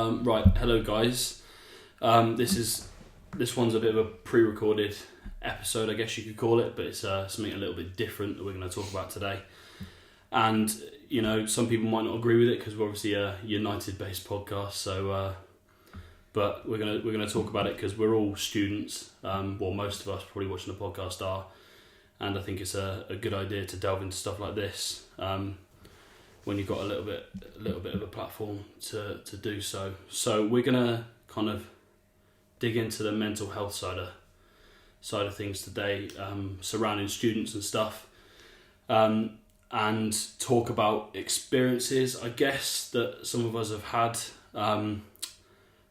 Right, hello guys. This one's a bit of a pre-recorded episode, I guess you could call it, but it's something a little bit different that we're going to talk about today. And you know, some people might not agree with it because we're obviously a United-based podcast. So, but we're gonna talk about it because we're all students. Well, most of us probably watching the podcast are, and I think it's a good idea to delve into stuff like this. When you've got a little bit of a platform to do so. So we're gonna kind of dig into the mental health side of things today, surrounding students and stuff, and talk about experiences, I guess, that some of us have had.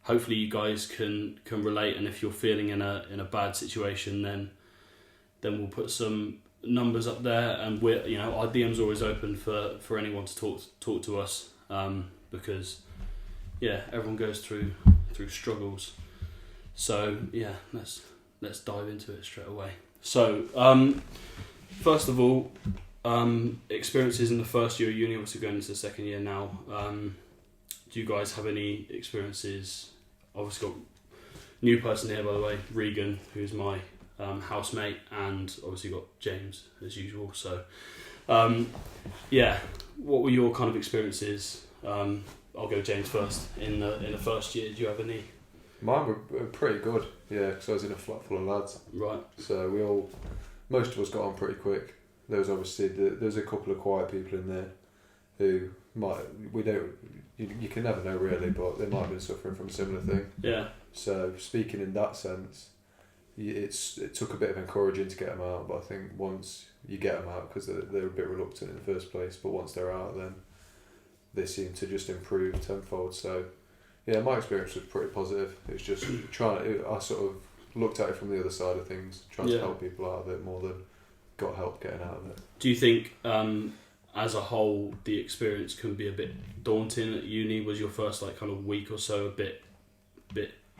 Hopefully you guys can relate, and if you're feeling in a bad situation, then we'll put some numbers up there, and our DM's always open for anyone to talk to us, because everyone goes through struggles. So let's dive into it straight away. So first of all, experiences in the first year of uni, obviously going into the second year now. Do you guys have any experiences? Obviously got new person here, by the way, Regan, who's my housemate, and obviously got James as usual. So what were your kind of experiences? I'll go James first. In the first year, do you have any? Mine were pretty good, because I was in a flat full of lads. Right. So most of us got on pretty quick. There was obviously there's a couple of quiet people in there who you can never know really, but they might have been suffering from a similar thing. Yeah. So speaking in that sense, it took a bit of encouraging to get them out, but I think once you get them out, because they're a bit reluctant in the first place, but once they're out, then they seem to just improve tenfold. So my experience was pretty positive. It's just I sort of looked at it from the other side of things, trying to help people out of it more than got help getting out of it. Do you think as a whole the experience can be a bit daunting at uni? Was your first kind of week or so a bit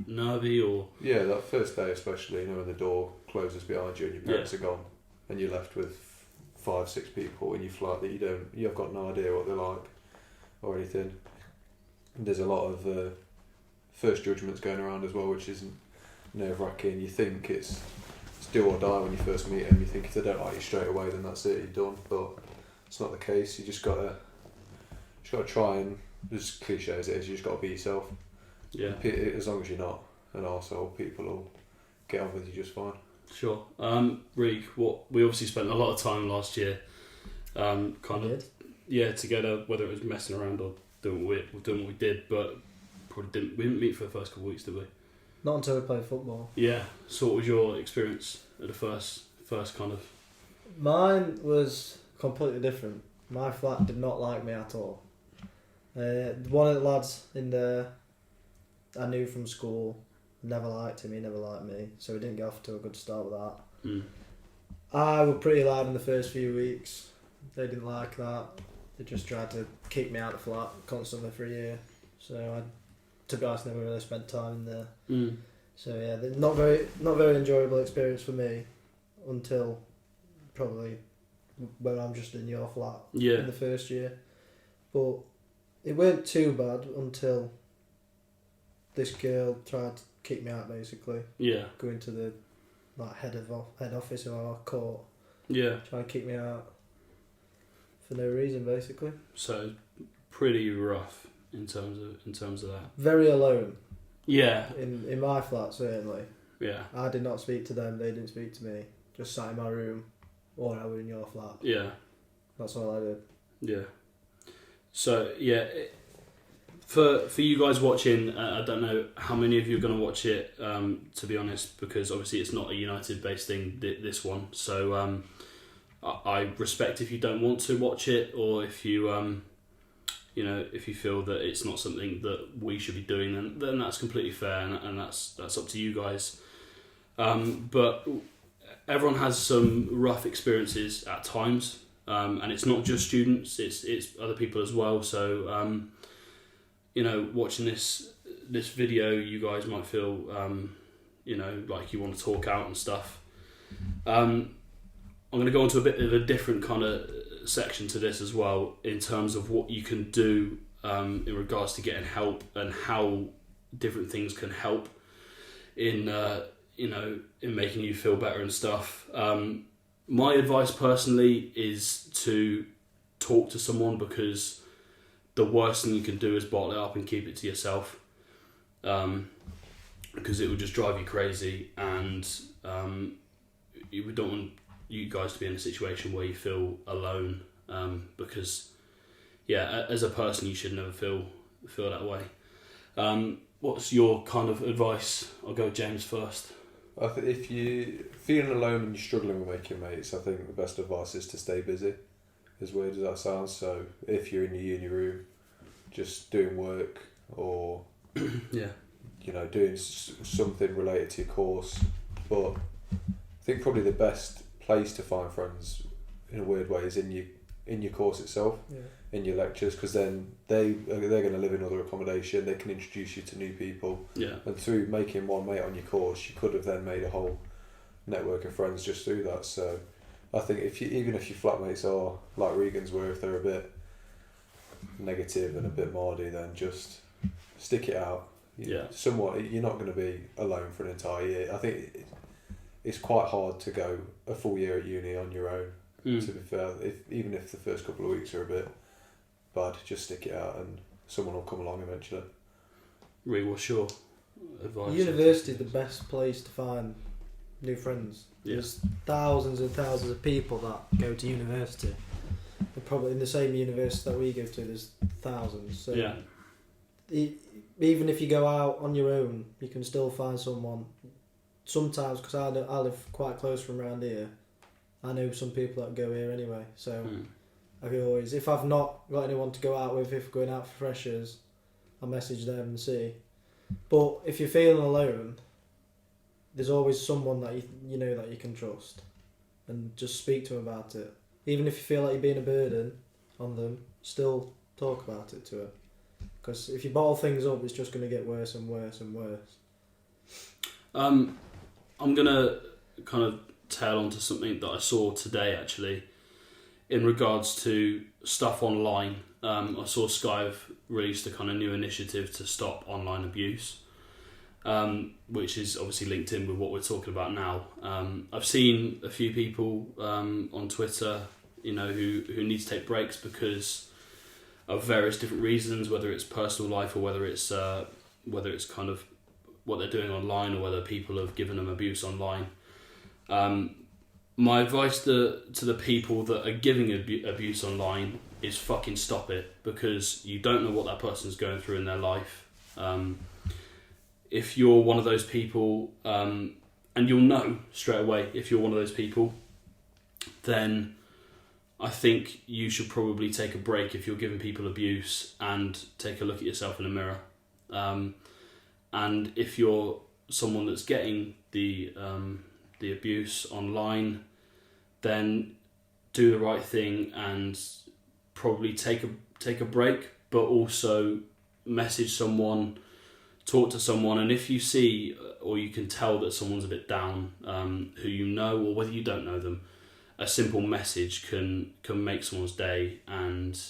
nervy, or? Yeah, that first day especially, when the door closes behind you and your parents are gone and you're left with 5-6 people in your flat that you've got no idea what they're like or anything. And there's a lot of first judgments going around as well, which isn't nerve-wracking. You think it's do or die when you first meet them. You think if they don't like you straight away, then that's it, you're done. But it's not the case. You just gotta try, and as cliche as it is, you just gotta be yourself. Yeah. As long as you're not an arsehole, people will get on with you just fine. Sure. Reek, we obviously spent a lot of time last year, together, whether it was messing around or doing what we did, but we didn't meet for the first couple of weeks, did we? Not until we played football. Yeah. So what was your experience at the first kind of? Mine was completely different. My flat did not like me at all. One of the lads in there I knew from school never liked him, he never liked me, so we didn't get off to a good start with that. I was pretty loud in the first few weeks. They didn't like that. They just tried to keep me out of the flat constantly for a year. So I, to be honest, never really spent time in there. So not very enjoyable experience for me until probably when I'm just in your flat in the first year. But it weren't too bad until this girl tried to kick me out, basically. Yeah. Going to the head office of our court. Yeah. Trying to kick me out for no reason, basically. So pretty rough in terms of that. Very alone. Yeah. In my flat, certainly. Yeah. I did not speak to them, they didn't speak to me. Just sat in my room, or I was in your flat. Yeah. That's all I did. Yeah. So, for you guys watching, I don't know how many of you are going to watch it, to be honest, because obviously it's not a United-based thing, this one. So I respect if you don't want to watch it, or if you if you feel that it's not something that we should be doing, then that's completely fair, and that's up to you guys. But everyone has some rough experiences at times, and it's not just students; it's other people as well. So watching this video, you guys might feel like you want to talk out and stuff. I'm going to go into a bit of a different kind of section to this as well, in terms of what you can do in regards to getting help and how different things can help in in making you feel better and stuff. My advice personally is to talk to someone, because the worst thing you can do is bottle it up and keep it to yourself, because it will just drive you crazy, and you don't want you guys to be in a situation where you feel alone, because as a person you should never feel that way. What's your kind of advice? I'll go with James first. I think if you're feeling alone and you're struggling with making mates, I think the best advice is to stay busy, as weird as that sounds. So if you're in your uni room just doing work, or doing something related to your course, but I think probably the best place to find friends in a weird way is in your course itself, in your lectures, because then they're going to live in other accommodation, they can introduce you to new people, and through making one mate on your course you could have then made a whole network of friends just through that. So I think even if your flatmates are like Regan's were, if they're a bit negative and a bit mardy, then just stick it out. Somewhat, you're not going to be alone for an entire year. I think it's quite hard to go a full year at uni on your own, to be fair. Even if the first couple of weeks are a bit bad, just stick it out and someone will come along eventually. Really, what's your advice? University is the best place to find new friends. There's thousands and thousands of people that go to university. They're probably in the same university that we go to, there's thousands. So even if you go out on your own, you can still find someone. Sometimes, because I live quite close from around here, I know some people that go here anyway. So I can always, if I've not got anyone to go out with, if going out for freshers, I'll message them and see. But if you're feeling alone, there's always someone that you know that you can trust, and just speak to them about it. Even if you feel like you're being a burden on them, still talk about it to her. Because if you bottle things up, it's just going to get worse and worse and worse. I'm going to kind of tail onto something that I saw today, actually, in regards to stuff online. I saw Sky have released a kind of new initiative to stop online abuse, which is obviously linked in with what we're talking about now. I've seen a few people on Twitter, who need to take breaks because of various different reasons, whether it's personal life or whether it's kind of what they're doing online, or whether people have given them abuse online. My advice to the people that are giving abuse online is fucking stop it, because you don't know what that person's going through in their life. If you're one of those people, and you'll know straight away if you're one of those people, then I think you should probably take a break if you're giving people abuse and take a look at yourself in a mirror. And if you're someone that's getting the abuse online, then do the right thing and probably take a break, but also message someone, talk to someone, and if you see or you can tell that someone's a bit down, who you know or whether you don't know them, a simple message can make someone's day and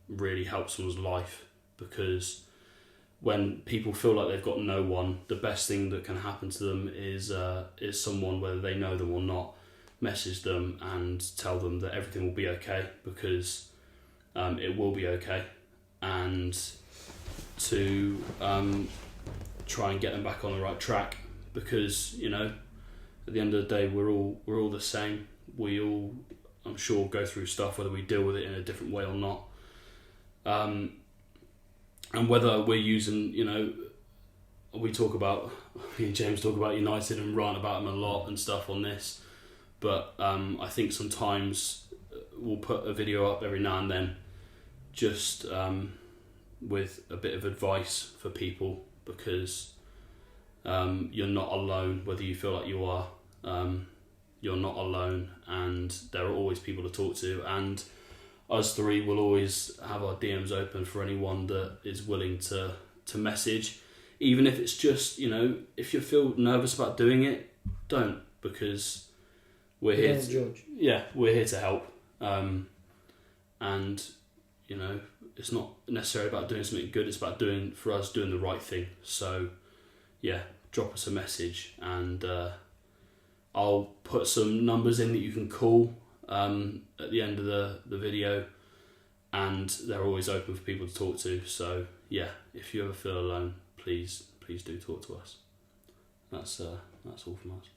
really help someone's life. Because when people feel like they've got no one, the best thing that can happen to them is someone, whether they know them or not, message them and tell them that everything will be okay, because it will be okay, and to try and get them back on the right track, because at the end of the day we're all the same. We all, I'm sure, go through stuff, whether we deal with it in a different way or not. And whether we're using, we talk about, me and James talk about United and rant about them a lot and stuff on this, but I think sometimes we'll put a video up every now and then just with a bit of advice for people, because you're not alone, whether you feel like you are. You're not alone, and there are always people to talk to, and us three will always have our DMs open for anyone that is willing to message, even if it's just, if you feel nervous about doing it, don't, because we're here to judge. Yeah, we're here to help, and you know, it's not necessarily about doing something good, it's about doing the right thing. So yeah, drop us a message, and I'll put some numbers in that you can call at the end of the video, and they're always open for people to talk to. So yeah, if you ever feel alone, please do talk to us. That's all from us.